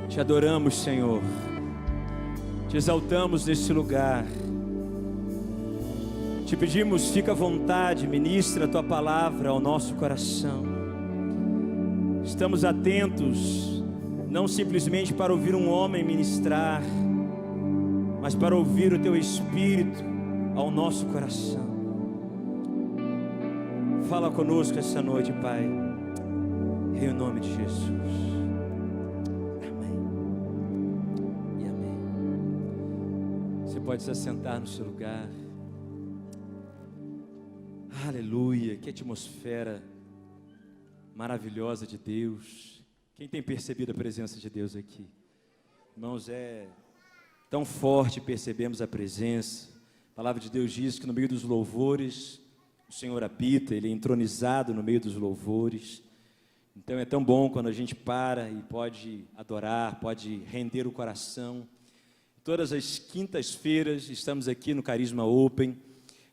Te adoramos, Senhor. Te exaltamos nesse lugar. Te pedimos, fica à vontade, ministra a Tua palavra ao nosso coração. Estamos atentos, não simplesmente para ouvir um homem ministrar, mas para ouvir o Teu Espírito ao nosso coração. Fala conosco essa noite, Pai, em nome de Jesus. Amém e amém. Você pode se assentar no seu lugar. Aleluia, que atmosfera maravilhosa de Deus. Quem tem percebido a presença de Deus aqui? Irmãos, é tão forte, percebemos a presença. A palavra de Deus diz que no meio dos louvores o Senhor habita, Ele é entronizado no meio dos louvores. Então é tão bom quando a gente para e pode adorar, pode render o coração. Todas as quintas-feiras estamos aqui no Carisma Open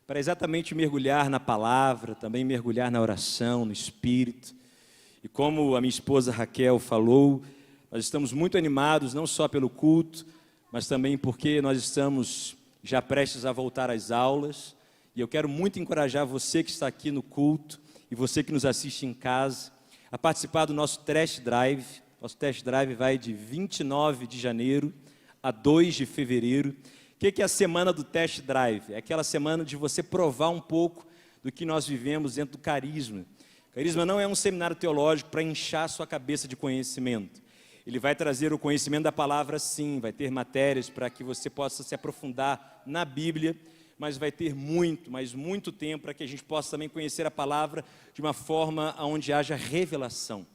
para exatamente mergulhar na palavra, também mergulhar na oração, no Espírito. E como a minha esposa Raquel falou, nós estamos muito animados, não só pelo culto, mas também porque nós estamos já prestes a voltar às aulas. E eu quero muito encorajar você que está aqui no culto e você que nos assiste em casa a participar do nosso Test Drive. Nosso Test Drive vai de 29 de janeiro a 2 de fevereiro. O que é a semana do Test Drive? É aquela semana de você provar um pouco do que nós vivemos dentro do Carisma. Carisma não é um seminário teológico para inchar a sua cabeça de conhecimento. Ele vai trazer o conhecimento da palavra, sim, vai ter matérias para que você possa se aprofundar na Bíblia, mas vai ter muito, mas muito tempo para que a gente possa também conhecer a palavra de uma forma onde haja revelação.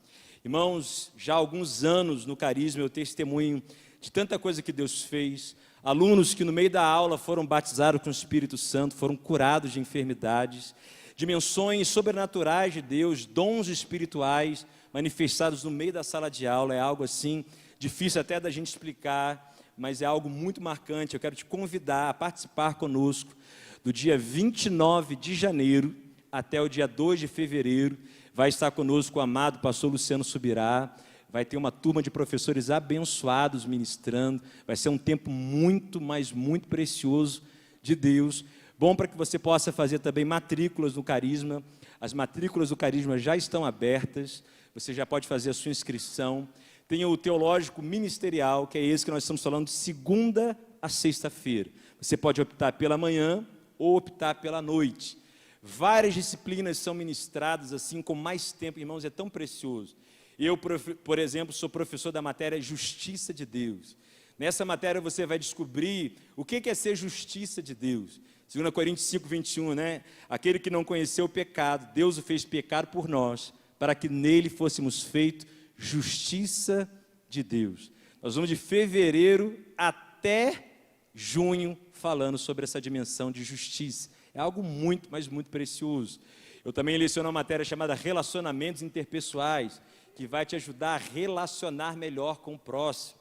Irmãos, já há alguns anos no Carisma eu testemunho de tanta coisa que Deus fez. Alunos que no meio da aula foram batizados com o Espírito Santo, foram curados de enfermidades, dimensões sobrenaturais de Deus, dons espirituais manifestados no meio da sala de aula. É algo assim, difícil até da gente explicar, mas é algo muito marcante. Eu quero te convidar a participar conosco do dia 29 de janeiro até o dia 2 de fevereiro. Vai estar conosco o amado pastor Luciano Subirá. Vai ter uma turma de professores abençoados ministrando. Vai ser um tempo muito, mas muito precioso de Deus. Bom para que você possa fazer também matrículas no Carisma. As matrículas do Carisma já estão abertas. Você já pode fazer a sua inscrição. Tem o teológico ministerial, que é esse que nós estamos falando, de segunda a sexta-feira. Você pode optar pela manhã ou optar pela noite. Várias disciplinas são ministradas assim, com mais tempo. Irmãos, é tão precioso. Eu, por exemplo, sou professor da matéria Justiça de Deus. Nessa matéria você vai descobrir o que é ser justiça de Deus. 2 Coríntios 5, 21, né? Aquele que não conheceu o pecado, Deus o fez pecado por nós, para que nele fôssemos feitos justiça de Deus. Nós vamos de fevereiro até junho falando sobre essa dimensão de justiça. É algo muito, mas muito precioso. Eu também leciono uma matéria chamada Relacionamentos Interpessoais, que vai te ajudar a relacionar melhor com o próximo.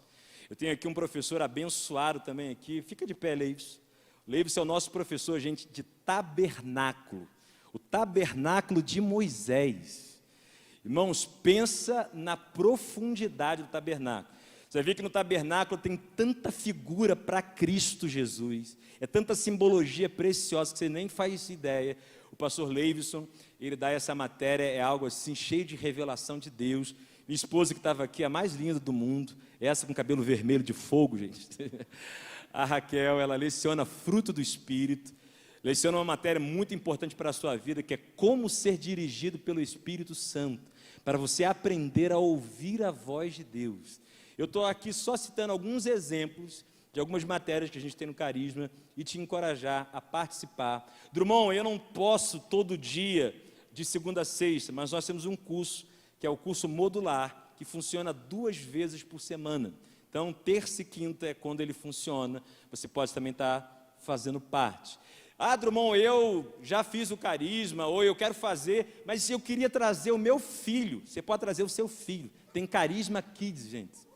Eu tenho aqui um professor abençoado também aqui. Fica de pé, Leivis. O Leivis é o nosso professor, gente, de tabernáculo. O tabernáculo de Moisés. Irmãos, pensa na profundidade do tabernáculo. Você vai ver que no tabernáculo tem tanta figura para Cristo Jesus. É tanta simbologia preciosa que você nem faz ideia. O pastor Leivison, ele dá essa matéria, é algo assim, cheio de revelação de Deus. Minha esposa que estava aqui, a mais linda do mundo, essa com cabelo vermelho de fogo, gente. A Raquel, ela leciona fruto do Espírito, leciona uma matéria muito importante para a sua vida, que é como ser dirigido pelo Espírito Santo, para você aprender a ouvir a voz de Deus. Eu estou aqui só citando alguns exemplos de algumas matérias que a gente tem no Carisma e te encorajar a participar. Drummond, eu não posso todo dia, de segunda a sexta, mas nós temos um curso, que é o curso modular, que funciona 2 vezes por semana. Então, terça e quinta é quando ele funciona, você pode também estar fazendo parte. Ah, Drummond, eu já fiz o Carisma, ou eu quero fazer, mas eu queria trazer o meu filho. Você pode trazer o seu filho. Tem Carisma Kids, gente.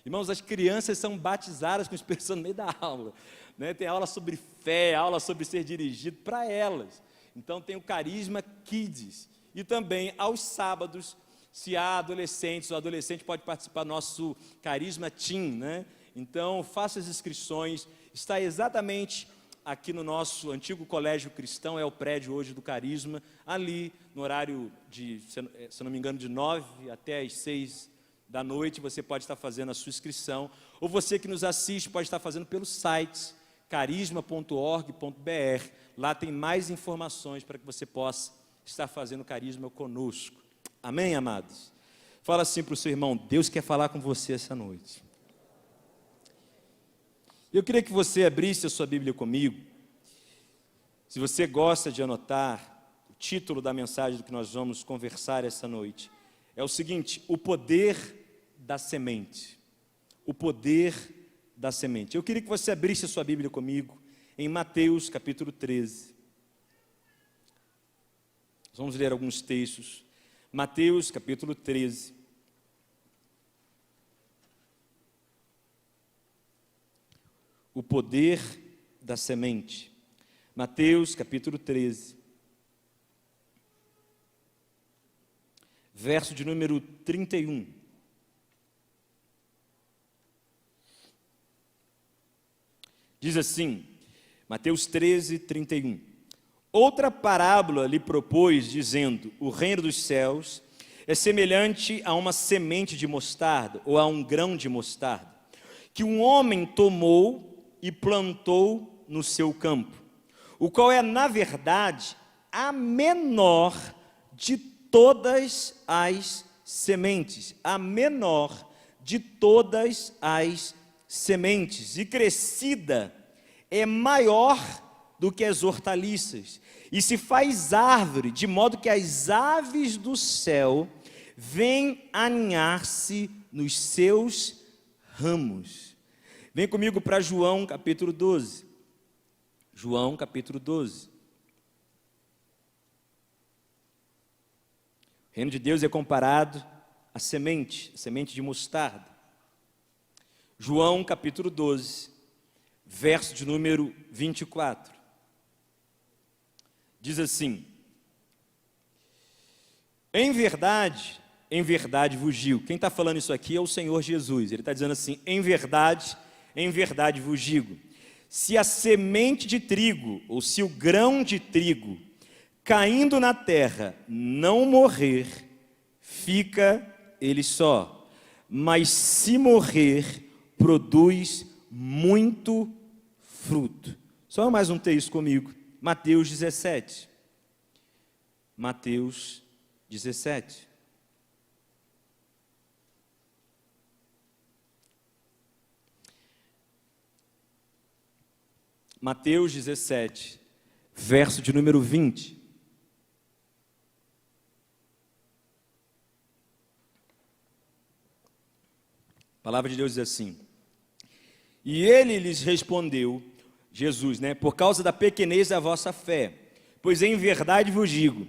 Irmãos, as crianças são batizadas com o Espírito Santo no meio da aula, né? Tem aula sobre fé, aula sobre ser dirigido para elas. Então tem o Carisma Kids. E também aos sábados, Se há adolescentes, o adolescente pode participar do nosso Carisma Teen, né? Então, faça as inscrições. Está exatamente aqui no nosso antigo colégio cristão, é o prédio hoje do Carisma, ali no horário de, se não me engano, de 9 até as 6 da noite, você pode estar fazendo a sua inscrição, ou você que nos assiste pode estar fazendo pelo site carisma.org.br, lá tem mais informações para que você possa estar fazendo Carisma conosco. Amém, amados? Fala assim para o seu irmão, Deus quer falar com você essa noite. Eu queria que você abrisse a sua Bíblia comigo. Se você gosta de anotar, o título da mensagem do que nós vamos conversar essa noite é o seguinte: o poder da semente. O poder da semente. Eu queria que você abrisse a sua Bíblia comigo em Mateus capítulo 13. Nós vamos ler alguns textos. Mateus capítulo 13. O poder da semente. Mateus capítulo 13. Verso de número 31. Diz assim, Mateus 13, 31. Outra parábola lhe propôs, dizendo, o reino dos céus é semelhante a uma semente de mostarda, ou a um grão de mostarda, que um homem tomou e plantou no seu campo, o qual é, na verdade, a menor de todas as sementes, a menor de todas as sementes, e crescida é maior do que as hortaliças, e se faz árvore, de modo que as aves do céu vêm aninhar-se nos seus ramos. Vem comigo para João capítulo 12. João capítulo 12. O reino de Deus é comparado à semente de mostarda. João capítulo 12, verso de número 24. Diz assim: em verdade vos digo. Quem está falando isso aqui é o Senhor Jesus. Ele está dizendo assim, em verdade vos digo, se a semente de trigo, ou se o grão de trigo, caindo na terra, não morrer, fica ele só, mas se morrer, produz muito fruto. Só mais um texto comigo, Mateus 17. Mateus 17. Mateus 17, verso de número 20. A palavra de Deus diz assim: e ele lhes respondeu, Jesus, por causa da pequenez da vossa fé, pois em verdade vos digo,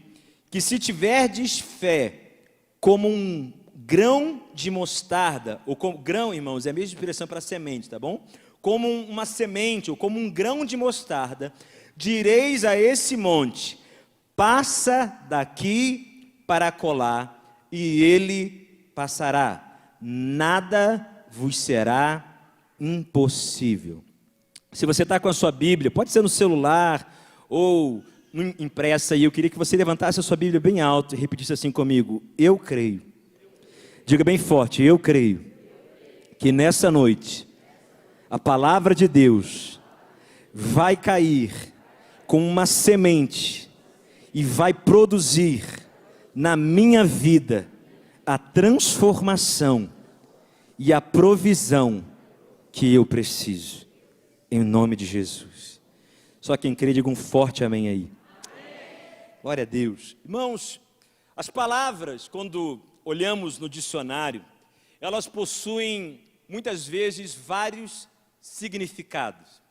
que se tiverdes fé como um grão de mostarda, ou como grão, irmãos, é a mesma expressão para semente, tá bom? Como uma semente, ou como um grão de mostarda, direis a esse monte, passa daqui para acolá, e ele passará, nada vos será impossível. Se você está com a sua Bíblia, pode ser no celular, ou impressa aí, eu queria que você levantasse a sua Bíblia bem alto e repetisse assim comigo, eu creio. Diga bem forte, eu creio, que nessa noite, a palavra de Deus vai cair com uma semente e vai produzir na minha vida a transformação e a provisão que eu preciso, em nome de Jesus. Só quem crê, diga um forte amém aí. Glória a Deus. Irmãos, as palavras, quando olhamos no dicionário, elas possuem muitas vezes vários significados.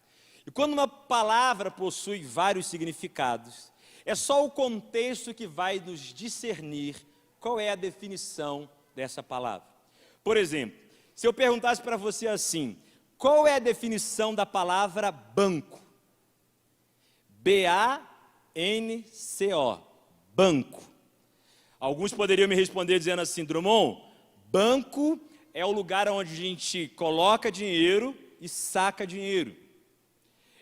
E quando uma palavra possui vários significados, é só o contexto que vai nos discernir qual é a definição dessa palavra. Por exemplo, se eu perguntasse para você assim, qual é a definição da palavra banco? B-A-N-C-O, banco. Alguns poderiam me responder dizendo assim: Drummond, banco é o lugar onde a gente coloca dinheiro e saca dinheiro.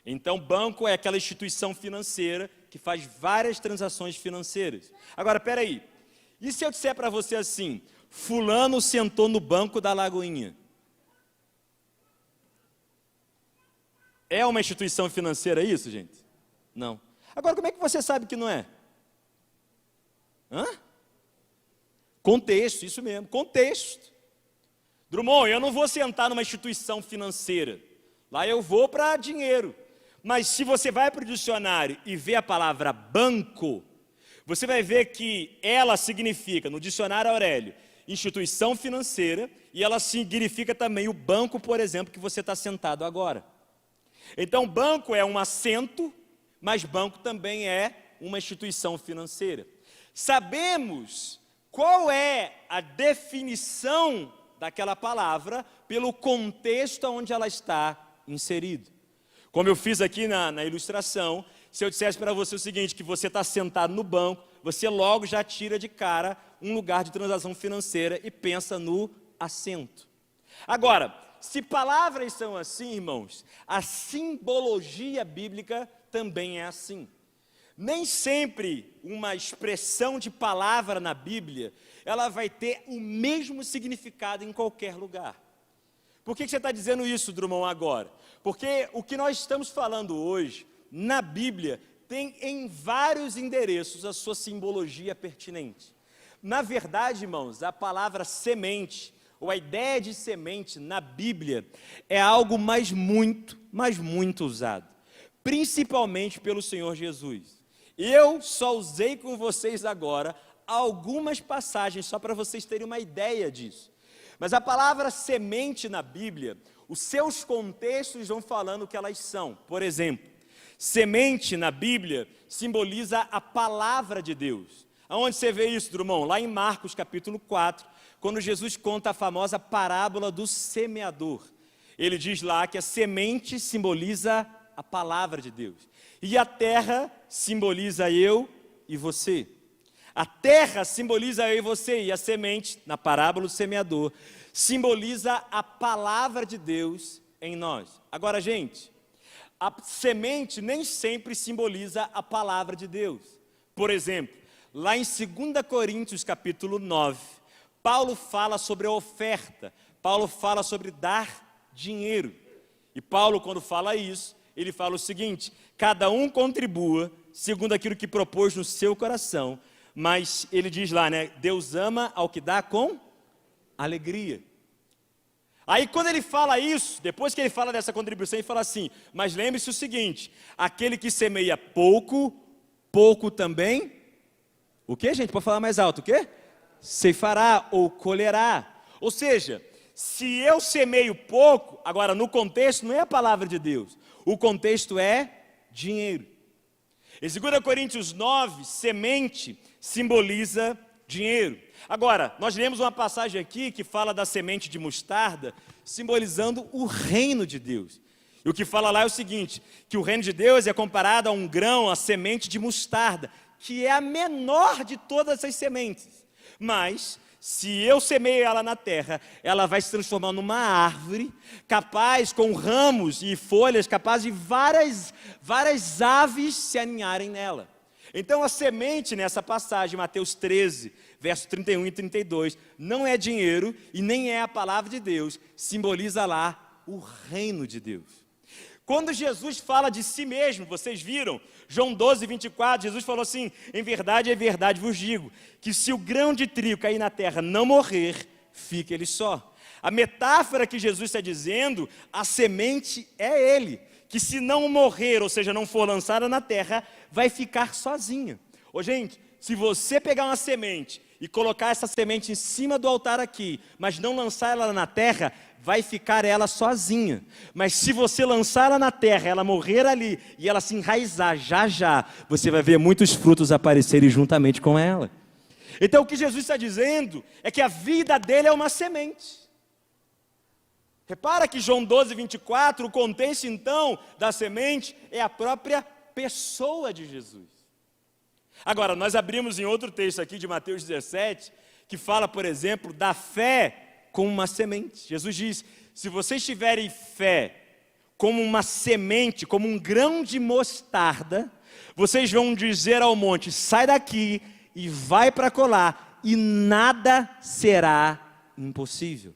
Então, banco é aquela instituição financeira que faz várias transações financeiras. Agora, peraí, e se eu disser para você assim: fulano sentou no banco da Lagoinha? É uma instituição financeira isso, gente? Não. Agora, como é que você sabe que não é? Hã? Contexto, isso mesmo, contexto. Drummond, eu não vou sentar numa instituição financeira. Lá eu vou para dinheiro. Mas se você vai para o dicionário e vê a palavra banco, você vai ver que ela significa, no dicionário Aurélio, instituição financeira, e ela significa também o banco, por exemplo, que você está sentado agora. Então, banco é um assento, mas banco também é uma instituição financeira. Sabemos qual é a definição daquela palavra pelo contexto onde ela está inserida. Como eu fiz aqui na ilustração, se eu dissesse para você o seguinte, que você está sentado no banco, você logo já tira de cara um lugar de transação financeira e pensa no assento. Agora, se palavras são assim, irmãos, a simbologia bíblica também é assim. Nem sempre uma expressão de palavra na Bíblia, ela vai ter o mesmo significado em qualquer lugar. Por que você está dizendo isso, Drummond, agora? Porque o que nós estamos falando hoje, na Bíblia, tem em vários endereços a sua simbologia pertinente. Na verdade, irmãos, a palavra semente, ou a ideia de semente na Bíblia, é algo mas muito usado, principalmente pelo Senhor Jesus. Eu só usei com vocês agora algumas passagens, só para vocês terem uma ideia disso. Mas a palavra semente na Bíblia, os seus contextos vão falando o que elas são. Por exemplo, semente na Bíblia simboliza a palavra de Deus. Aonde você vê isso, Drummond? Lá em Marcos capítulo 4, quando Jesus conta a famosa parábola do semeador. Ele diz lá que a semente simboliza a palavra de Deus. E a terra simboliza eu e você. A terra simboliza eu e você, e a semente, na parábola do semeador, simboliza a palavra de Deus em nós. Agora, gente, a semente nem sempre simboliza a palavra de Deus. Por exemplo, lá em 2 Coríntios capítulo 9, Paulo fala sobre a oferta, Paulo fala sobre dar dinheiro. E Paulo, quando fala isso, ele fala o seguinte: cada um contribua segundo aquilo que propôs no seu coração, mas ele diz lá, né, Deus ama ao que dá com alegria. Aí quando ele fala isso, depois que ele fala dessa contribuição, ele fala assim: mas lembre-se o seguinte, aquele que semeia pouco, pouco também, o que, gente? Pode falar mais alto, o quê? Ceifará ou colherá. Ou seja, se eu semeio pouco, agora no contexto não é a palavra de Deus, o contexto é dinheiro. Em 2 Coríntios 9, semente simboliza dinheiro. Agora, nós lemos uma passagem aqui que fala da semente de mostarda, simbolizando o reino de Deus. E o que fala lá é o seguinte, que o reino de Deus é comparado a um grão, a semente de mostarda, que é a menor de todas as sementes. Mas, se eu semeio ela na terra, ela vai se transformar numa árvore, capaz, com ramos e folhas, capaz de várias aves se aninharem nela. Então a semente nessa passagem, Mateus 13, versos 31 e 32, não é dinheiro e nem é a palavra de Deus, simboliza lá o reino de Deus. Quando Jesus fala de si mesmo, vocês viram, João 12, 24, Jesus falou assim: em verdade vos digo, que se o grão de trigo cair na terra não morrer, fica ele só. A metáfora que Jesus está dizendo, a semente é ele, que se não morrer, ou seja, não for lançada na terra, vai ficar sozinha. Ô gente, se você pegar uma semente e colocar essa semente em cima do altar aqui, mas não lançar ela na terra, vai ficar ela sozinha. Mas se você lançar ela na terra, ela morrer ali e ela se enraizar já, você vai ver muitos frutos aparecerem juntamente com ela. Então o que Jesus está dizendo é que a vida dele é uma semente. Repara que João 12, 24, o contexto então da semente é a própria pessoa de Jesus. Agora, nós abrimos em outro texto aqui de Mateus 17, que fala, por exemplo, da fé como uma semente. Jesus diz, se vocês tiverem fé como uma semente, como um grão de mostarda, vocês vão dizer ao monte, sai daqui e vai para colar, e nada será impossível.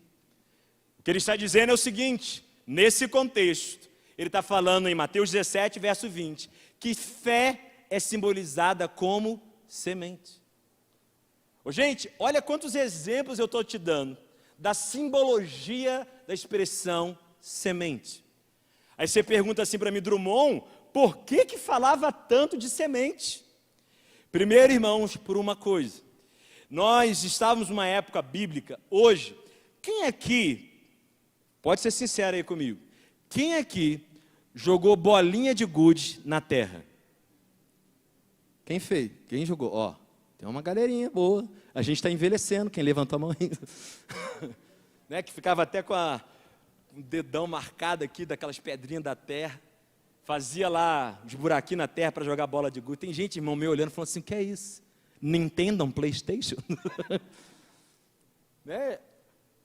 O que ele está dizendo é o seguinte, nesse contexto, ele está falando em Mateus 17, verso 20, que fé é simbolizada como semente. Gente, olha quantos exemplos eu estou te dando da simbologia da expressão semente. Aí você pergunta assim para mim, Drummond, por que falava tanto de semente? Primeiro, irmãos, por uma coisa. Nós estávamos numa época bíblica, hoje, quem aqui, pode ser sincero aí comigo, quem aqui jogou bolinha de gude na terra? Quem fez? Quem jogou? Ó, tem uma galerinha boa, a gente está envelhecendo, quem levantou a mão ainda. Né, que ficava até com um dedão marcado aqui, daquelas pedrinhas da terra, fazia lá uns buraquinhos na terra para jogar bola de gude. Tem gente, irmão meu, olhando, falando assim, o que é isso? Nintendo, um PlayStation? Né?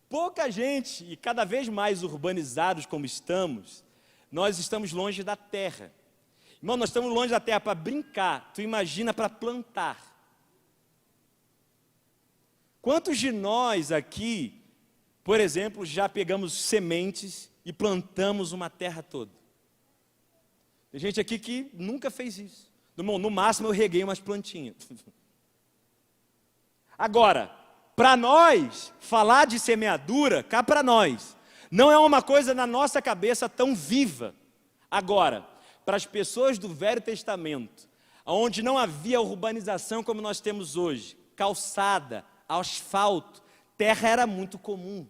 Pouca gente, e cada vez mais urbanizados como estamos, nós estamos longe da terra. Irmão, nós estamos longe da terra para brincar, tu imagina para plantar. Quantos de nós aqui, por exemplo, já pegamos sementes e plantamos uma terra toda? Tem gente aqui que nunca fez isso. No máximo eu reguei umas plantinhas. Agora, para nós, falar de semeadura, cá para nós, não é uma coisa na nossa cabeça tão viva. Agora, para as pessoas do Velho Testamento, onde não havia urbanização como nós temos hoje, calçada, asfalto, terra era muito comum.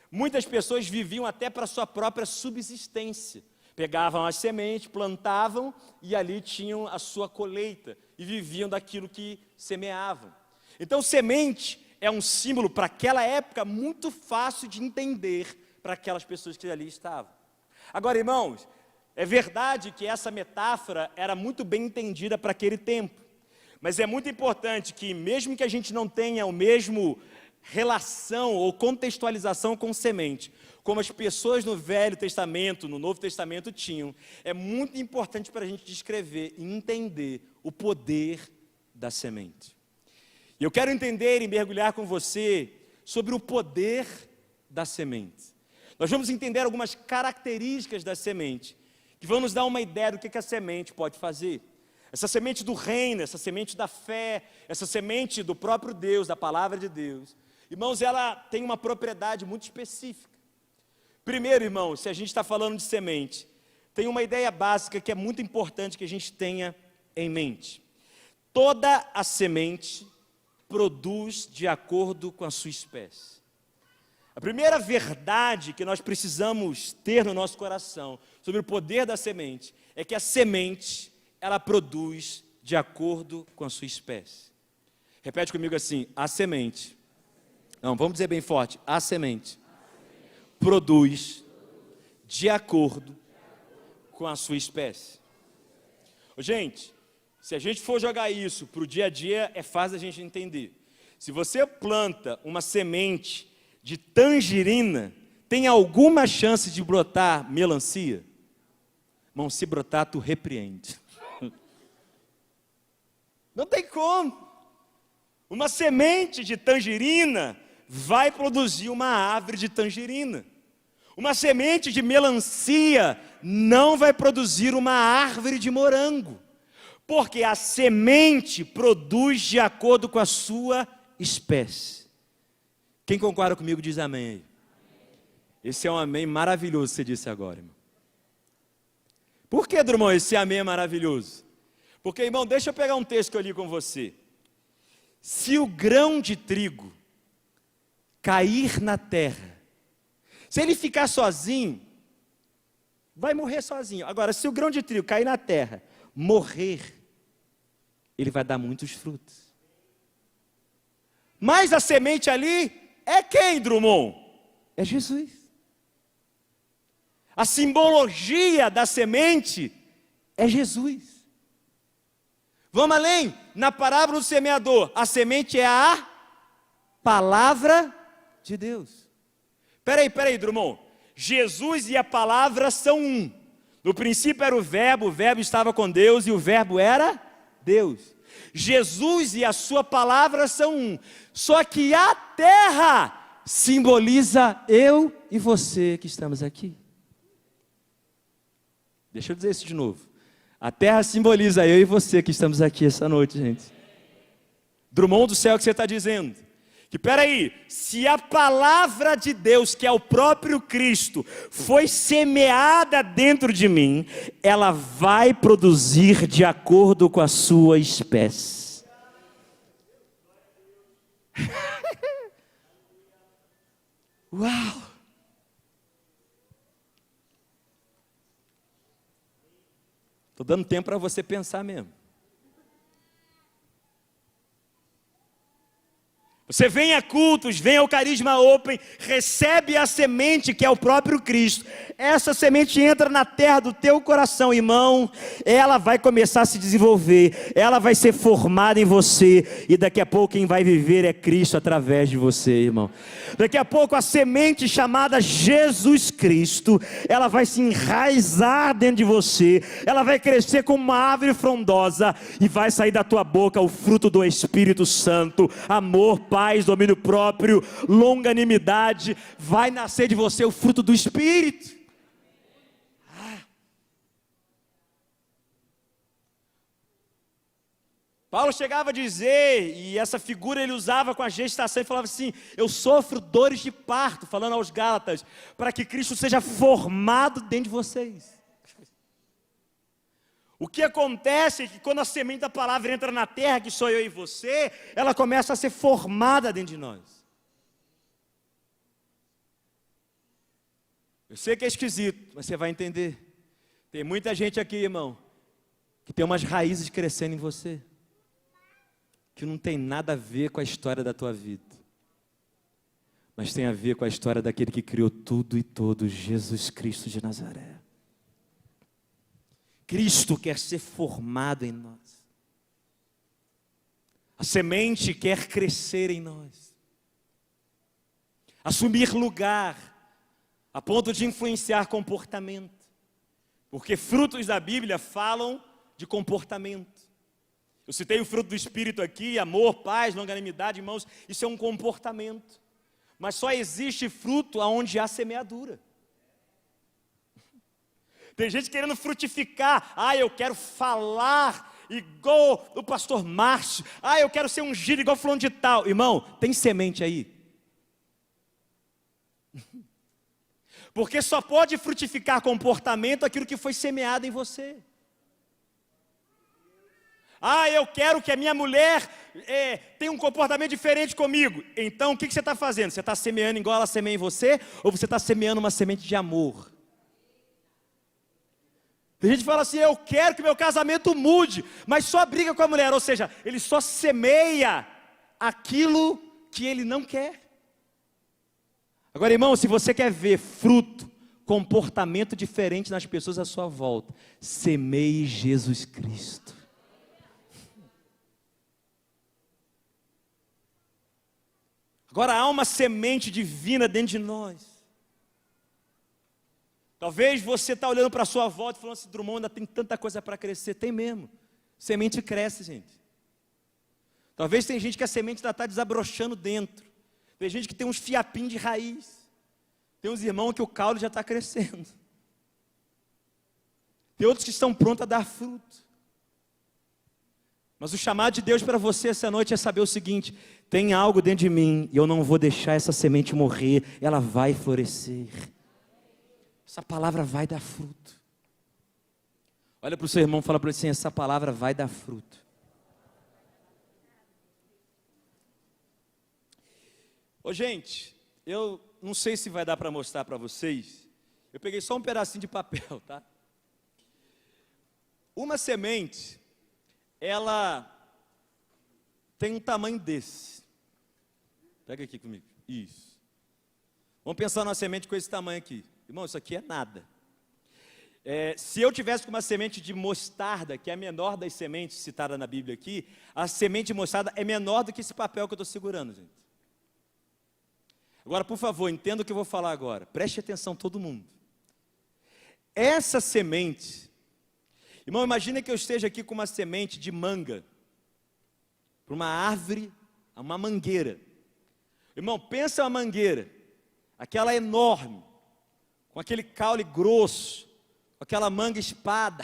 Muitas pessoas viviam até para sua própria subsistência. Pegavam as sementes, plantavam e ali tinham a sua colheita e viviam daquilo que semeavam. Então, semente é um símbolo para aquela época muito fácil de entender para aquelas pessoas que ali estavam. Agora, irmãos, é verdade que essa metáfora era muito bem entendida para aquele tempo, mas é muito importante que, mesmo que a gente não tenha o mesmo relação ou contextualização com semente, como as pessoas no Velho Testamento, no Novo Testamento tinham, é muito importante para a gente descrever e entender o poder da semente. E eu quero entender e mergulhar com você sobre o poder da semente. Nós vamos entender algumas características da semente, que vão nos dar uma ideia do que a semente pode fazer. Essa semente do reino, essa semente da fé, essa semente do próprio Deus, da palavra de Deus. Irmãos, ela tem uma propriedade muito específica. Primeiro, irmãos, se a gente está falando de semente, tem uma ideia básica que é muito importante que a gente tenha em mente. Toda a semente produz de acordo com a sua espécie. A primeira verdade que nós precisamos ter no nosso coração sobre o poder da semente é que a semente, ela produz de acordo com a sua espécie. Repete comigo assim, a semente. Não, vamos dizer bem forte, a semente produz de acordo com a sua espécie. Gente, se a gente for jogar isso para o dia a dia, é fácil a gente entender. Se você planta uma semente de tangerina, tem alguma chance de brotar melancia? Irmão, se brotar, tu repreende. Não tem como. Uma semente de tangerina vai produzir uma árvore de tangerina. Uma semente de melancia não vai produzir uma árvore de morango. Porque a semente produz de acordo com a sua espécie. Quem concorda comigo diz amém aí. Esse é um amém maravilhoso que você disse agora, irmão. Por que, Drummond, esse amém é maravilhoso? Porque, irmão, deixa eu pegar um texto que eu li com você. Se o grão de trigo cair na terra, se ele ficar sozinho, vai morrer sozinho. Agora, se o grão de trigo cair na terra, morrer, ele vai dar muitos frutos. Mas a semente ali é quem, Drummond? É Jesus. A simbologia da semente é Jesus. Vamos além, na parábola do semeador, a semente é a palavra de Deus. Peraí, Drummond, Jesus e a palavra são um. No princípio era o verbo estava com Deus e o verbo era Deus. Jesus e a sua palavra são um. Só que a terra simboliza eu e você que estamos aqui. Deixa eu dizer isso de novo. A terra simboliza eu e você que estamos aqui essa noite, gente. Drummond do céu, o que você está dizendo? Que peraí, se a palavra de Deus, que é o próprio Cristo, foi semeada dentro de mim, ela vai produzir de acordo com a sua espécie. Uau! Estou dando tempo para você pensar mesmo. Você vem a cultos, vem ao Carisma Open, recebe a semente que é o próprio Cristo. Essa semente entra na terra do teu coração, irmão. Ela vai começar a se desenvolver, ela vai ser formada em você. E daqui a pouco quem vai viver é Cristo através de você, irmão. Daqui a pouco a semente chamada Jesus Cristo, ela vai se enraizar dentro de você. Ela vai crescer como uma árvore frondosa e vai sair da tua boca o fruto do Espírito Santo. Amor, paz, domínio próprio, longanimidade, vai nascer de você o fruto do Espírito. Paulo chegava a dizer, e essa figura ele usava com a gestação, ele falava assim: eu sofro dores de parto, falando aos Gálatas, para que Cristo seja formado dentro de vocês. O que acontece é que quando a semente da palavra entra na terra, que sou eu e você, ela começa a ser formada dentro de nós. Eu sei que é esquisito, mas você vai entender. Tem muita gente aqui, irmão, que tem umas raízes crescendo em você, que não tem nada a ver com a história da tua vida, mas tem a ver com a história daquele que criou tudo e todos, Jesus Cristo de Nazaré. Cristo quer ser formado em nós. A semente quer crescer em nós, assumir lugar, a ponto de influenciar comportamento, porque frutos da Bíblia falam de comportamento. Eu citei o fruto do Espírito aqui, amor, paz, longanimidade, irmãos, isso é um comportamento, mas só existe fruto onde há semeadura. Tem gente querendo frutificar. Eu quero falar igual o pastor Márcio. Eu quero ser ungido igual fulano de tal. Irmão, tem semente aí? Porque só pode frutificar comportamento aquilo que foi semeado em você. Eu quero que a minha mulher tenha um comportamento diferente comigo. Então o que você está fazendo? Você está semeando igual ela semeia em você? Ou você está semeando uma semente de amor? Tem gente que fala assim: eu quero que meu casamento mude, mas só briga com a mulher. Ou seja, ele só semeia aquilo que ele não quer. Agora, irmão, se você quer ver fruto, comportamento diferente nas pessoas à sua volta, semeie Jesus Cristo. Agora há uma semente divina dentro de nós. Talvez você está olhando para a sua volta e falando assim: Drummond, ainda tem tanta coisa para crescer. Tem mesmo. Semente cresce, gente. Talvez tem gente que a semente ainda está desabrochando dentro. Tem gente que tem uns fiapinhos de raiz. Tem uns irmãos que o caule já está crescendo. Tem outros que estão prontos a dar fruto. Mas o chamado de Deus para você essa noite é saber o seguinte: tem algo dentro de mim e eu não vou deixar essa semente morrer. Ela vai florescer. Essa palavra vai dar fruto. Olha para o seu irmão e fala para ele assim: essa palavra vai dar fruto. Gente, eu não sei se vai dar para mostrar para vocês. Eu peguei só um pedacinho de papel, tá? Uma semente, ela tem um tamanho desse. Pega aqui comigo. Isso. Vamos pensar numa semente com esse tamanho aqui. Irmão, isso aqui é nada. Se eu tivesse com uma semente de mostarda, que é a menor das sementes citada na Bíblia aqui, a semente de mostarda é menor do que esse papel que eu estou segurando, gente. Agora, por favor, entenda o que eu vou falar agora. Preste atenção todo mundo. Essa semente, irmão, imagina que eu esteja aqui com uma semente de manga, para uma árvore, uma mangueira. Irmão, pensa uma mangueira, aquela enorme, com aquele caule grosso, com aquela manga espada,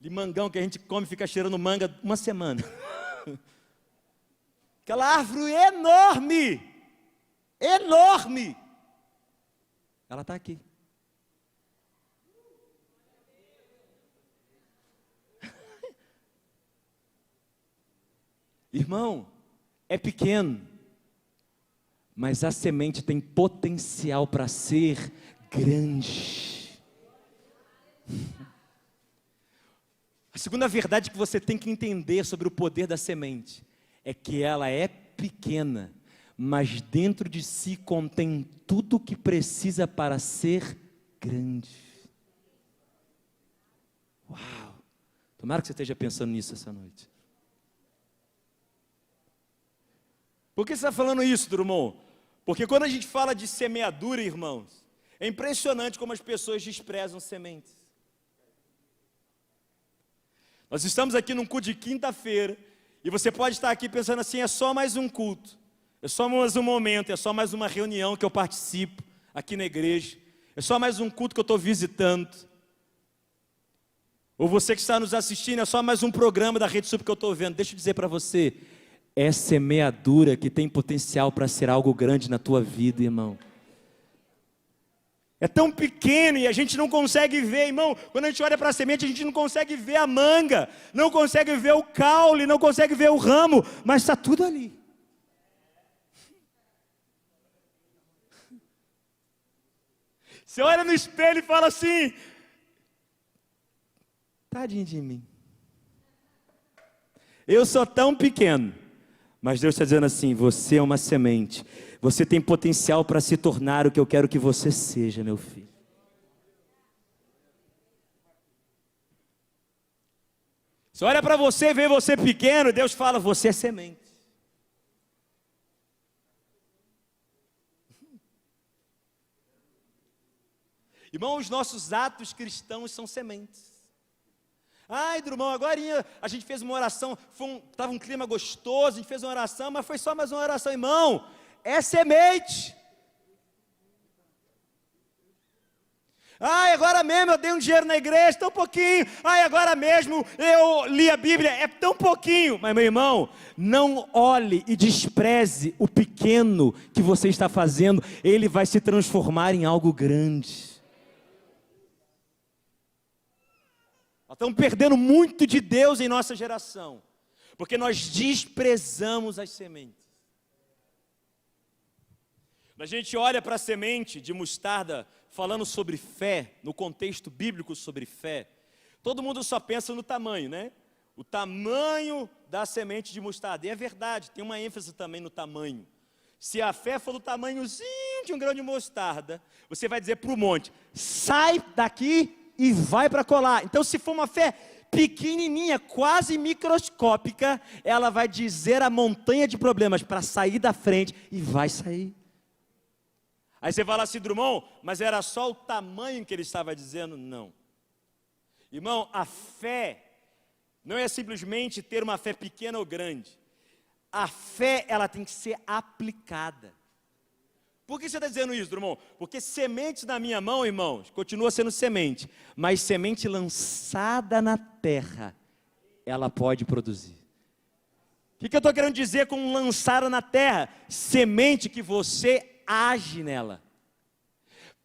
de mangão que a gente come e fica cheirando manga uma semana. Aquela árvore enorme, enorme, ela está aqui. Irmão, é pequeno, mas a semente tem potencial para ser grande. A segunda verdade que você tem que entender sobre o poder da semente é que ela é pequena, mas dentro de si contém tudo o que precisa para ser grande. Uau! Tomara que você esteja pensando nisso essa noite. Por que você está falando isso, Drummond? Porque quando a gente fala de semeadura, irmãos, é impressionante como as pessoas desprezam sementes. Nós estamos aqui num culto de quinta-feira, e você pode estar aqui pensando assim, é só mais um culto, é só mais um momento, é só mais uma reunião que eu participo aqui na igreja, é só mais um culto que eu estou visitando. Ou você que está nos assistindo, é só mais um programa da Rede Sub que eu estou vendo. Deixa eu dizer para você, é semeadura que tem potencial para ser algo grande na tua vida, irmão. É tão pequeno e a gente não consegue ver, irmão. Quando a gente olha para a semente, a gente não consegue ver a manga, não consegue ver o caule, não consegue ver o ramo, mas está tudo ali. Você olha no espelho e fala assim, tadinho de mim. Eu sou tão pequeno. Mas Deus está dizendo assim, você é uma semente, você tem potencial para se tornar o que eu quero que você seja, meu filho. Se olha para você e vê você pequeno, Deus fala, você é semente. Irmão, os nossos atos cristãos são sementes. Ai, Drummond, agora a gente fez uma oração, estava um clima gostoso, a gente fez uma oração, mas foi só mais uma oração, irmão, é semente. Ai, agora mesmo eu dei um dinheiro na igreja, tão pouquinho. Ai, agora mesmo eu li a Bíblia, é tão pouquinho. Mas, meu irmão, não olhe e despreze o pequeno que você está fazendo, ele vai se transformar em algo grande. Nós estamos perdendo muito de Deus em nossa geração, porque nós desprezamos as sementes. Quando a gente olha para a semente de mostarda, falando sobre fé, no contexto bíblico sobre fé, todo mundo só pensa no tamanho, né? O tamanho da semente de mostarda, e é verdade, tem uma ênfase também no tamanho. Se a fé for do tamanhozinho de um grão de mostarda, você vai dizer para o monte, sai daqui e vai para colar. Então, se for uma fé pequenininha, quase microscópica, ela vai dizer a montanha de problemas para sair da frente e vai sair. Aí você fala assim, Drummond, mas era só o tamanho que ele estava dizendo? Não. Irmão, a fé não é simplesmente ter uma fé pequena ou grande. A fé, ela tem que ser aplicada. Por que você está dizendo isso, Drummond? Porque sementes na minha mão, irmãos, continua sendo semente, mas semente lançada na terra, ela pode produzir. O que eu estou querendo dizer com lançada na terra? Semente que você age nela.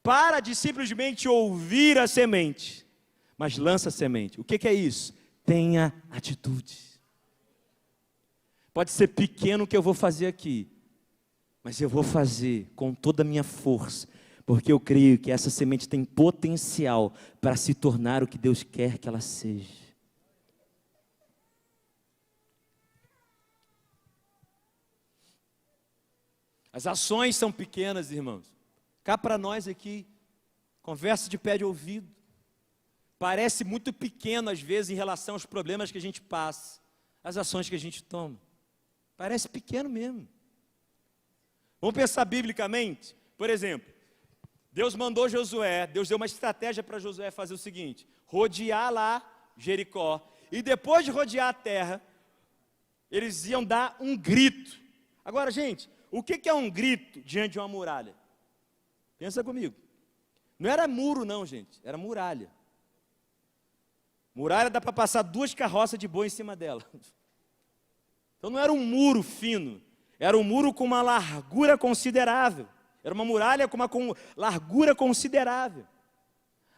Para de simplesmente ouvir a semente, mas lança a semente. O que é isso? Tenha atitude. Pode ser pequeno o que eu vou fazer aqui, mas eu vou fazer com toda a minha força, porque eu creio que essa semente tem potencial para se tornar o que Deus quer que ela seja. As ações são pequenas, irmãos. Cá para nós aqui, Conversa de pé de ouvido. Parece muito pequeno, às vezes, em relação aos problemas que a gente passa, as ações que a gente toma. Parece pequeno mesmo. Vamos pensar biblicamente? Por exemplo, Deus mandou Josué, Deus deu uma estratégia para Josué fazer o seguinte: rodear lá Jericó, e depois de rodear a terra, eles iam dar um grito. Agora, gente, o que é um grito diante de uma muralha? Pensa comigo. Não era muro não, gente, era muralha. Muralha dá para passar 2 carroças de boi em cima dela. Então não era um muro fino, era um muro com uma largura considerável. Era uma muralha com uma largura considerável.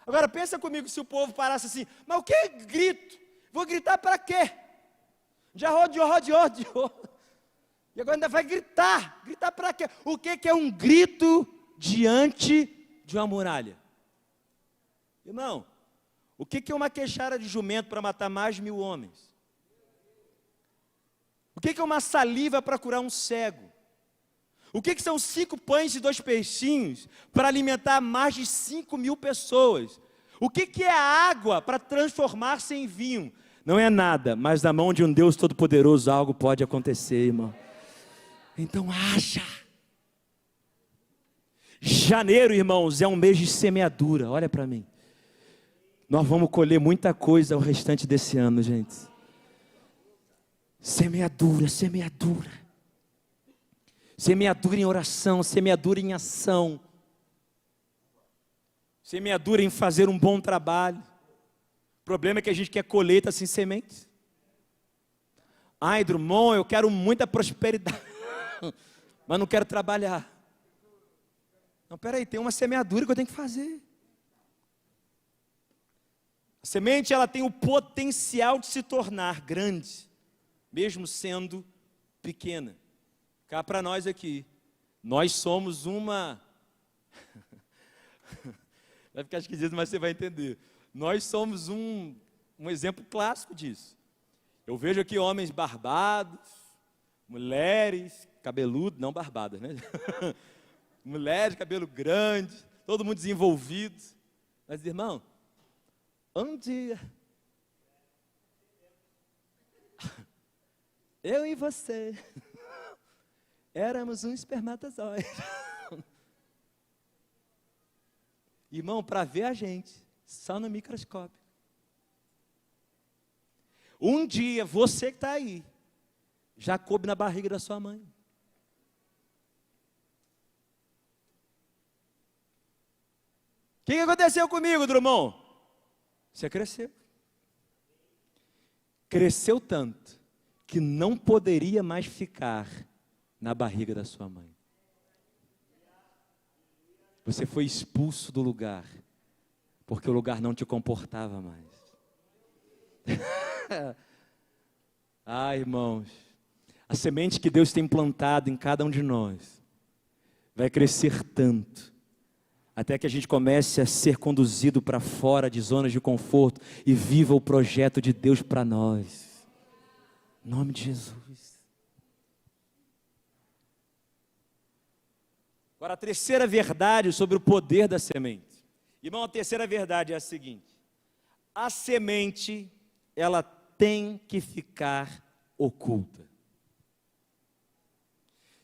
Agora pensa comigo, se o povo parasse assim: mas o que grito? Vou gritar para quê? Já rodeou. E agora ainda vai gritar. Gritar para quê? O que é um grito diante de uma muralha? Irmão, o que é uma queixara de jumento para matar mais de 1000 homens? O que é uma saliva para curar um cego? O que são 5 pães e 2 peixinhos para alimentar mais de 5.000 pessoas? O que é a água para transformar-se em vinho? Não é nada, mas na mão de um Deus Todo-Poderoso algo pode acontecer, irmão. Então acha. Janeiro, irmãos, é um mês de semeadura, olha para mim. Nós vamos colher muita coisa ao restante desse ano, gente. Semeadura. Semeadura em oração, semeadura em ação. Semeadura em fazer um bom trabalho. O problema é que a gente quer colheita sem sementes. Ai, Drummond, eu quero muita prosperidade, mas não quero trabalhar. Não, peraí, tem uma semeadura que eu tenho que fazer. A semente, ela tem o potencial de se tornar grande, mesmo sendo pequena. Cá para nós aqui, nós somos uma... Vai ficar esquisito, mas você vai entender. Nós somos um exemplo clássico disso. Eu vejo aqui homens barbados, mulheres cabeludas, não barbadas, né? Mulheres, cabelo grande, todo mundo desenvolvido. Mas, irmão, um dia, eu e você éramos um espermatozoide. Irmão, para ver a gente, só no microscópio. Um dia, você que está aí, já coube na barriga da sua mãe. O que aconteceu comigo, Drummond? Você cresceu. Cresceu tanto que não poderia mais ficar na barriga da sua mãe. Você foi expulso do lugar, porque o lugar não te comportava mais. Ah, irmãos, a semente que Deus tem plantado em cada um de nós vai crescer tanto, até que a gente comece a ser conduzido para fora de zonas de conforto e viva o projeto de Deus para nós. Em nome de Jesus. Agora, a terceira verdade sobre o poder da semente. Irmão, a terceira verdade é a seguinte: a semente, ela tem que ficar oculta.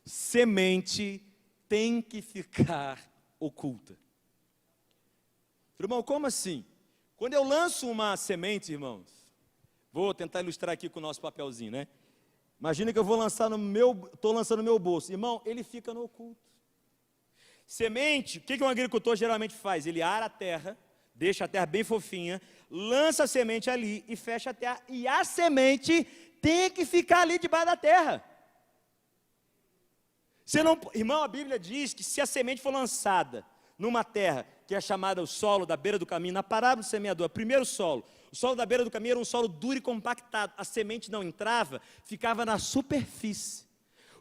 Semente tem que ficar oculta. Irmão, como assim? Quando eu lanço uma semente, irmãos, vou tentar ilustrar aqui com o nosso papelzinho, né? Imagina que eu vou lançar estou lançando no meu bolso. Irmão, ele fica no oculto. Semente, o que um agricultor geralmente faz? Ele ara a terra, deixa a terra bem fofinha, lança a semente ali e fecha a terra. E a semente tem que ficar ali debaixo da terra. Irmão, a Bíblia diz que se a semente for lançada numa terra que é chamada o solo da beira do caminho, na parábola do semeador, primeiro solo, o solo da beira do caminho era um solo duro e compactado, a semente não entrava, ficava na superfície.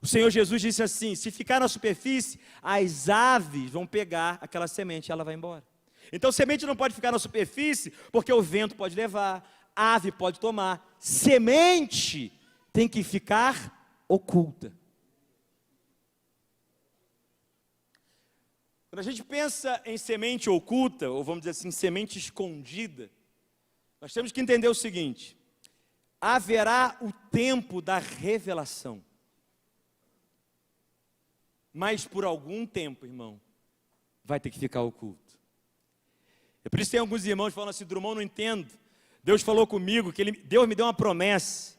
O Senhor Jesus disse assim: se ficar na superfície, as aves vão pegar aquela semente e ela vai embora. Então semente não pode ficar na superfície, porque o vento pode levar, a ave pode tomar. Semente tem que ficar oculta. Quando a gente pensa em semente oculta, ou vamos dizer assim, semente escondida, nós temos que entender o seguinte: haverá o tempo da revelação. Mas por algum tempo, irmão, vai ter que ficar oculto. É por isso que tem alguns irmãos que falam assim: Drummond, não entendo. Deus falou comigo, Deus me deu uma promessa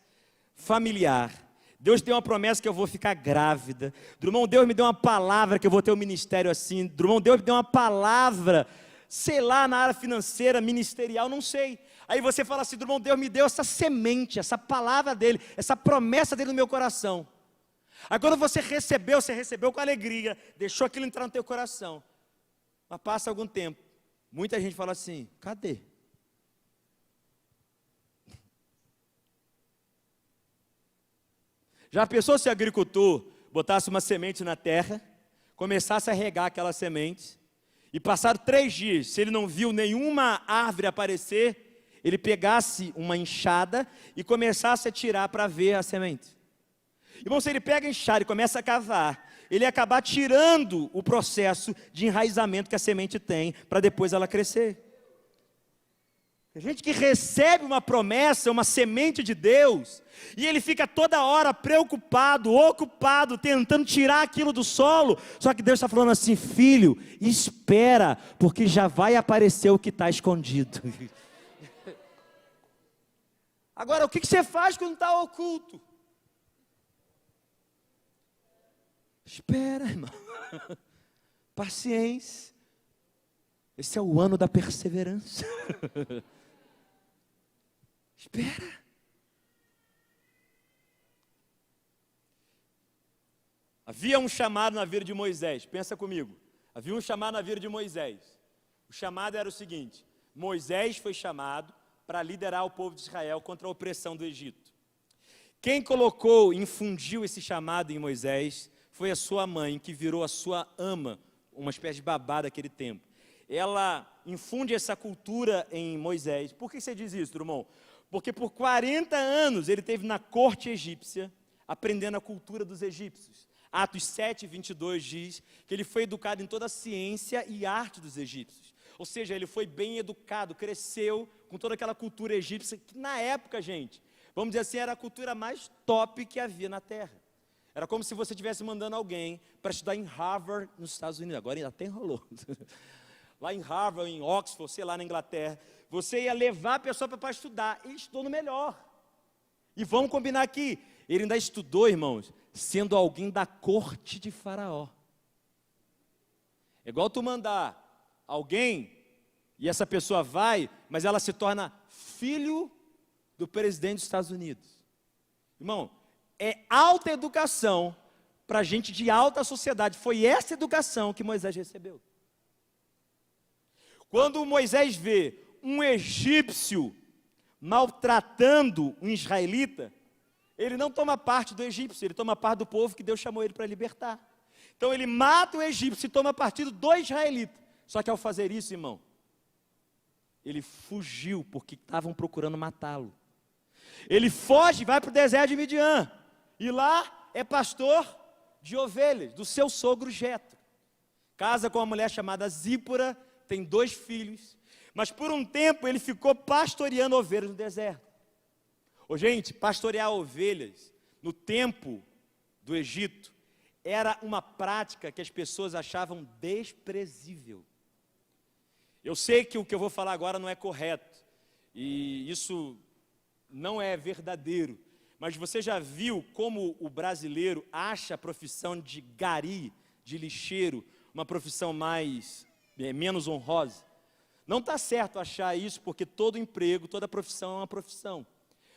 familiar. Deus deu uma promessa que eu vou ficar grávida. Drummond, Deus me deu uma palavra que eu vou ter um ministério assim. Drummond, Deus me deu uma palavra, sei lá, na área financeira, ministerial, não sei. Aí você fala assim: Drummond, Deus me deu essa semente, essa palavra dele, essa promessa dele no meu coração. Aí quando você recebeu com alegria, deixou aquilo entrar no teu coração. Mas passa algum tempo, muita gente fala assim: cadê? Já pensou se o agricultor botasse uma semente na terra, começasse a regar aquela semente, e passado 3 dias, se ele não viu nenhuma árvore aparecer, ele pegasse uma enxada e começasse a tirar para ver a semente? Irmão, se ele pega a enxada e começa a cavar, ele ia acabar tirando o processo de enraizamento que a semente tem, para depois ela crescer. Tem gente que recebe uma promessa, uma semente de Deus, e ele fica toda hora preocupado, ocupado, tentando tirar aquilo do solo. Só que Deus está falando assim: filho, espera, porque já vai aparecer o que está escondido. Agora, o que você faz quando está oculto? Espera, irmão. Paciência. Esse é o ano da perseverança. Espera. Havia um chamado na vida de Moisés, pensa comigo. Havia um chamado na vida de Moisés. O chamado era o seguinte: Moisés foi chamado para liderar o povo de Israel contra a opressão do Egito. Quem colocou, infundiu esse chamado em Moisés foi a sua mãe, que virou a sua ama, uma espécie de babá daquele tempo. Ela infunde essa cultura em Moisés. Por que você diz isso, irmão? Porque por 40 anos ele esteve na corte egípcia, aprendendo a cultura dos egípcios. Atos 7, 22 diz que ele foi educado em toda a ciência e arte dos egípcios. Ou seja, ele foi bem educado, cresceu com toda aquela cultura egípcia, que na época, gente, vamos dizer assim, era a cultura mais top que havia na terra. Era como se você estivesse mandando alguém para estudar em Harvard, nos Estados Unidos. Agora até enrolou. Lá em Harvard, em Oxford, sei lá, na Inglaterra, você ia levar a pessoa para estudar. Ele estudou no melhor. E vamos combinar aqui, ele ainda estudou, irmãos, sendo alguém da corte de Faraó. É igual tu mandar alguém, e essa pessoa vai, mas ela se torna filho do presidente dos Estados Unidos. Irmão, é alta educação para gente de alta sociedade. Foi essa educação que Moisés recebeu. Quando Moisés vê um egípcio maltratando um israelita, ele não toma parte do egípcio, ele toma parte do povo que Deus chamou ele para libertar. Então ele mata o egípcio e toma partido do israelita. Só que ao fazer isso, irmão, ele fugiu porque estavam procurando matá-lo. Ele foge e vai para o deserto de Midian. E lá é pastor de ovelhas, do seu sogro Jetro. Casa com uma mulher chamada Zípora, tem 2 filhos. Mas por um tempo ele ficou pastoreando ovelhas no deserto. Ô, gente, pastorear ovelhas no tempo do Egito era uma prática que as pessoas achavam desprezível. Eu sei que o que eu vou falar agora não é correto, e isso não é verdadeiro, mas você já viu como o brasileiro acha a profissão de gari, de lixeiro, uma profissão menos honrosa? Não está certo achar isso, porque todo emprego, toda profissão é uma profissão.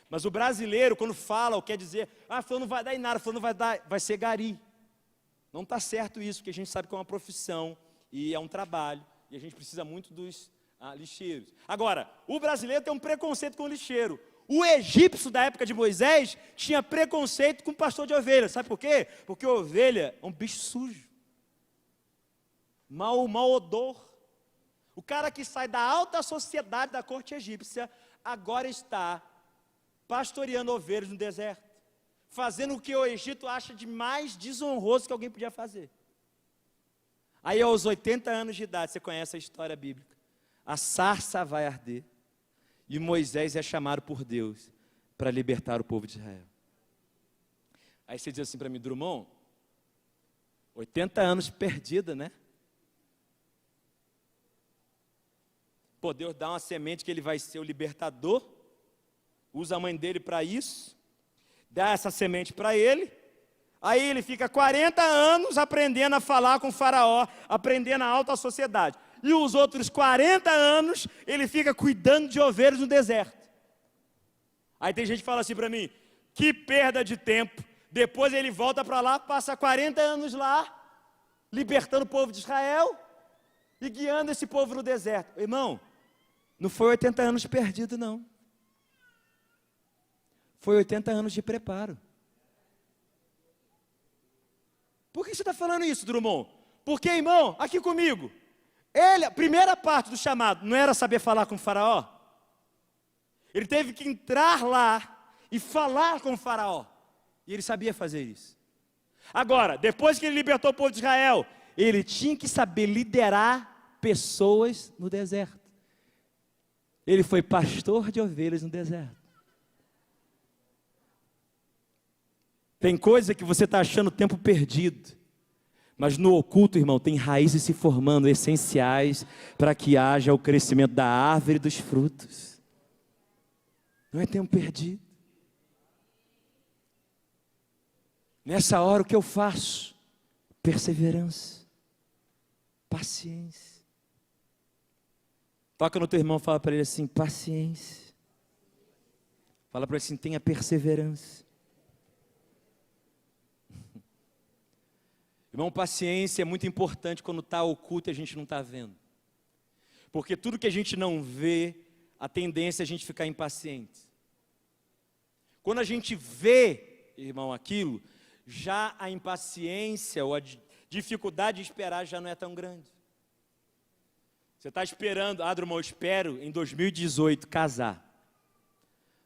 Mas o brasileiro, quando fala, ou quer dizer, fulano não vai dar em nada, fulano vai ser gari. Não está certo isso, porque a gente sabe que é uma profissão, e é um trabalho, e a gente precisa muito dos lixeiros. Agora, o brasileiro tem um preconceito com o lixeiro. O egípcio da época de Moisés tinha preconceito com o pastor de ovelhas. Sabe por quê? Porque a ovelha é um bicho sujo. Mau odor. O cara que sai da alta sociedade da corte egípcia, agora está pastoreando ovelhas no deserto, fazendo o que o Egito acha de mais desonroso que alguém podia fazer. Aí aos 80 anos de idade, você conhece a história bíblica, a sarça vai arder, e Moisés é chamado por Deus para libertar o povo de Israel. Aí você diz assim para mim, Drummond, 80 anos perdida, né? Pô, Deus dá uma semente que ele vai ser o libertador, usa a mãe dele para isso, dá essa semente para ele, aí ele fica 40 anos aprendendo a falar com o faraó, aprendendo a alta sociedade. E os outros 40 anos, ele fica cuidando de ovelhas no deserto. Aí tem gente que fala assim para mim, que perda de tempo. Depois ele volta para lá, passa 40 anos lá, libertando o povo de Israel e guiando esse povo no deserto. Irmão, não foi 80 anos perdido, não. Foi 80 anos de preparo. Por que você está falando isso, Drummond? Porque, irmão, aqui comigo, a primeira parte do chamado não era saber falar com o faraó? Ele teve que entrar lá e falar com o faraó. E ele sabia fazer isso. Agora, depois que ele libertou o povo de Israel, ele tinha que saber liderar pessoas no deserto. Ele foi pastor de ovelhas no deserto. Tem coisa que você está achando tempo perdido. Mas no oculto, irmão, tem raízes se formando, essenciais, para que haja o crescimento da árvore e dos frutos. Não é tempo perdido. Nessa hora o que eu faço? Perseverança. Paciência. Toca no teu irmão e fala para ele assim, paciência. Fala para ele assim, tenha perseverança. Irmão, paciência é muito importante quando está oculto e a gente não está vendo. Porque tudo que a gente não vê, a tendência é a gente ficar impaciente. Quando a gente vê, irmão, aquilo, já a impaciência ou a dificuldade de esperar já não é tão grande. Você está esperando, Drummond, eu espero em 2018 casar.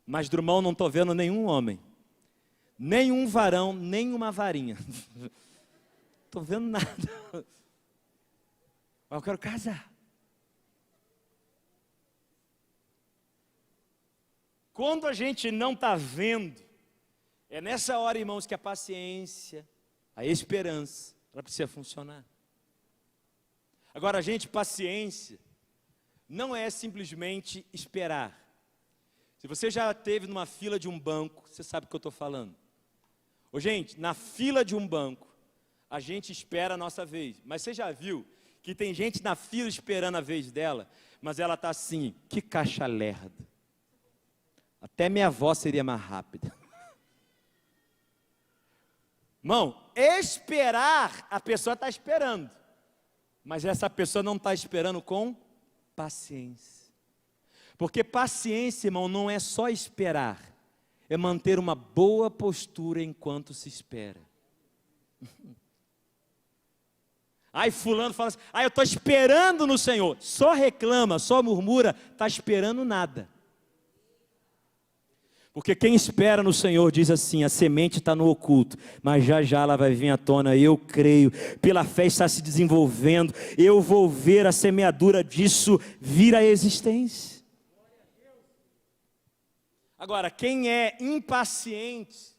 Mas, Drummond, não estou vendo nenhum homem, nenhum varão, nenhuma varinha. Estou vendo nada. Mas eu quero casar. Quando a gente não está vendo, é nessa hora, irmãos, que a paciência, a esperança, ela precisa funcionar. Agora, gente, paciência não é simplesmente esperar. Se você já esteve numa fila de um banco, você sabe o que eu estou falando. Ô, gente, na fila de um banco, a gente espera a nossa vez. Mas você já viu que tem gente na fila esperando a vez dela, mas ela está assim, que caixa lerda. Até minha avó seria mais rápida. Irmão, esperar, a pessoa está esperando. Mas essa pessoa não está esperando com paciência. Porque paciência, irmão, não é só esperar. É manter uma boa postura enquanto se espera. Aí fulano fala assim, eu estou esperando no Senhor. Só reclama, só murmura, está esperando nada. Porque quem espera no Senhor diz assim, a semente está no oculto, mas já já ela vai vir à tona, eu creio, pela fé está se desenvolvendo, eu vou ver a semeadura disso vir à existência. Agora, quem é impaciente,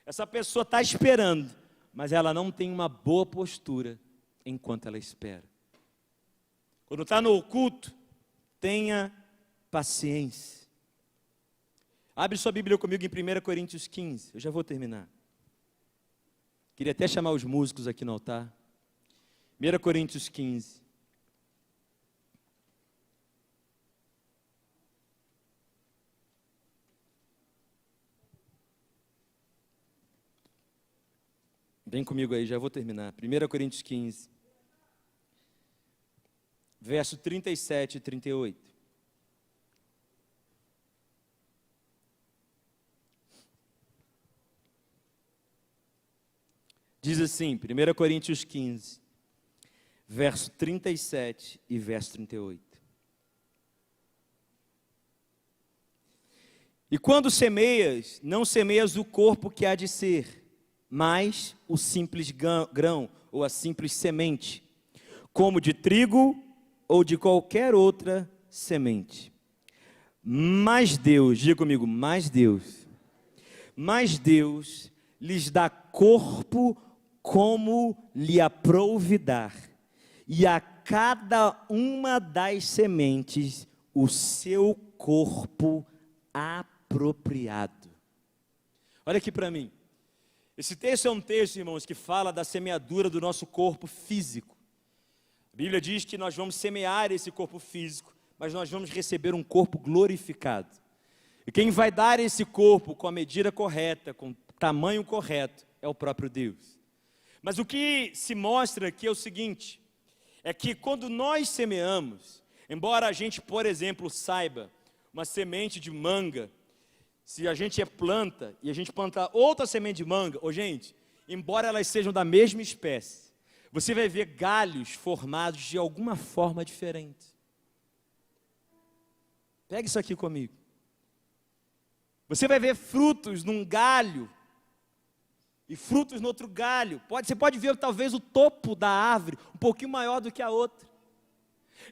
essa pessoa está esperando, mas ela não tem uma boa postura enquanto ela espera. Quando está no oculto, tenha paciência. Abre sua Bíblia comigo em 1 Coríntios 15, eu já vou terminar. Queria até chamar os músicos aqui no altar. 1 Coríntios 15. Vem comigo aí, já vou terminar. 1 Coríntios 15, verso 37 e 38. Diz assim, 1 Coríntios 15, verso 37 e verso 38. E quando semeias, não semeias o corpo que há de ser, mas o simples grão, ou a simples semente. como de trigo ou de qualquer outra semente. Mas Deus, diga comigo, mas Deus lhes dá corpo como lhe aprouve dar, e a cada uma das sementes o seu corpo apropriado. Olha aqui para mim. Esse texto é um texto, irmãos, que fala da semeadura do nosso corpo físico. A Bíblia diz que nós vamos semear esse corpo físico, mas nós vamos receber um corpo glorificado. E quem vai dar esse corpo com a medida correta, com o tamanho correto, é o próprio Deus. Mas o que se mostra aqui é o seguinte, é que quando nós semeamos, embora a gente, por exemplo, saiba uma semente de manga, se a gente planta e a gente planta outra semente de manga, gente, embora elas sejam da mesma espécie, você vai ver galhos formados de alguma forma diferente. Pega isso aqui comigo. Você vai ver frutos num galho e frutos no outro galho. Você pode ver talvez o topo da árvore um pouquinho maior do que a outra.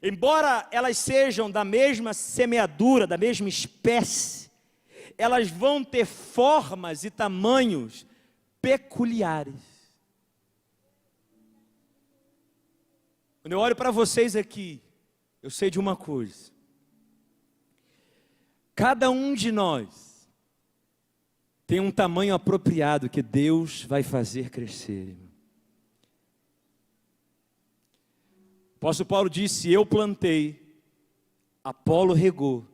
Embora elas sejam da mesma semeadura, da mesma espécie, elas vão ter formas e tamanhos peculiares. Quando eu olho para vocês aqui, eu sei de uma coisa. Cada um de nós tem um tamanho apropriado que Deus vai fazer crescer. O apóstolo Paulo disse, eu plantei, Apolo regou,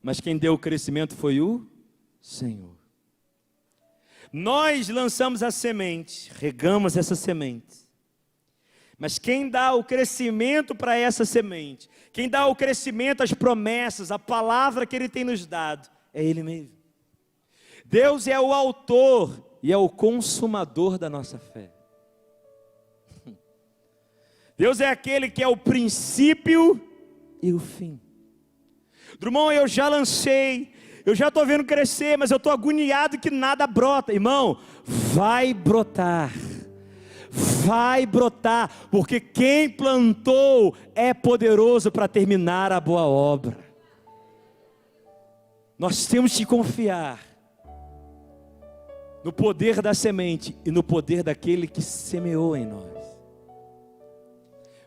mas quem deu o crescimento foi o Senhor. Nós lançamos a semente, regamos essa semente, mas quem dá o crescimento para essa semente, quem dá o crescimento, as promessas, a palavra que Ele tem nos dado, é Ele mesmo. Deus é o autor e é o consumador da nossa fé. Deus é aquele que é o princípio e o fim. Drummond, eu já lancei, eu já estou vendo crescer, mas eu estou agoniado que nada brota. Irmão, vai brotar, porque quem plantou é poderoso para terminar a boa obra. Nós temos que confiar no poder da semente e no poder daquele que semeou em nós.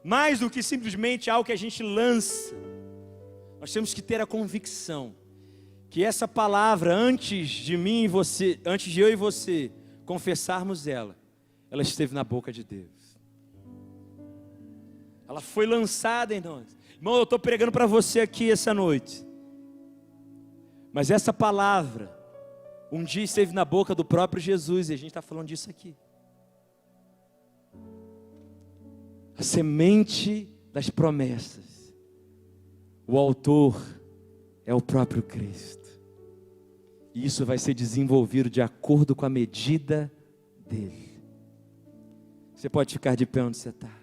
Mais do que simplesmente algo que a gente lança, nós temos que ter a convicção que essa palavra, antes de mim e você, antes de eu e você confessarmos ela esteve na boca de Deus. Ela foi lançada em nós. Irmão, eu estou pregando para você aqui essa noite, mas essa palavra um dia esteve na boca do próprio Jesus, e a gente está falando disso aqui. A semente das promessas, o autor é o próprio Cristo, e isso vai ser desenvolvido de acordo com a medida dele. Você pode ficar de pé onde você está.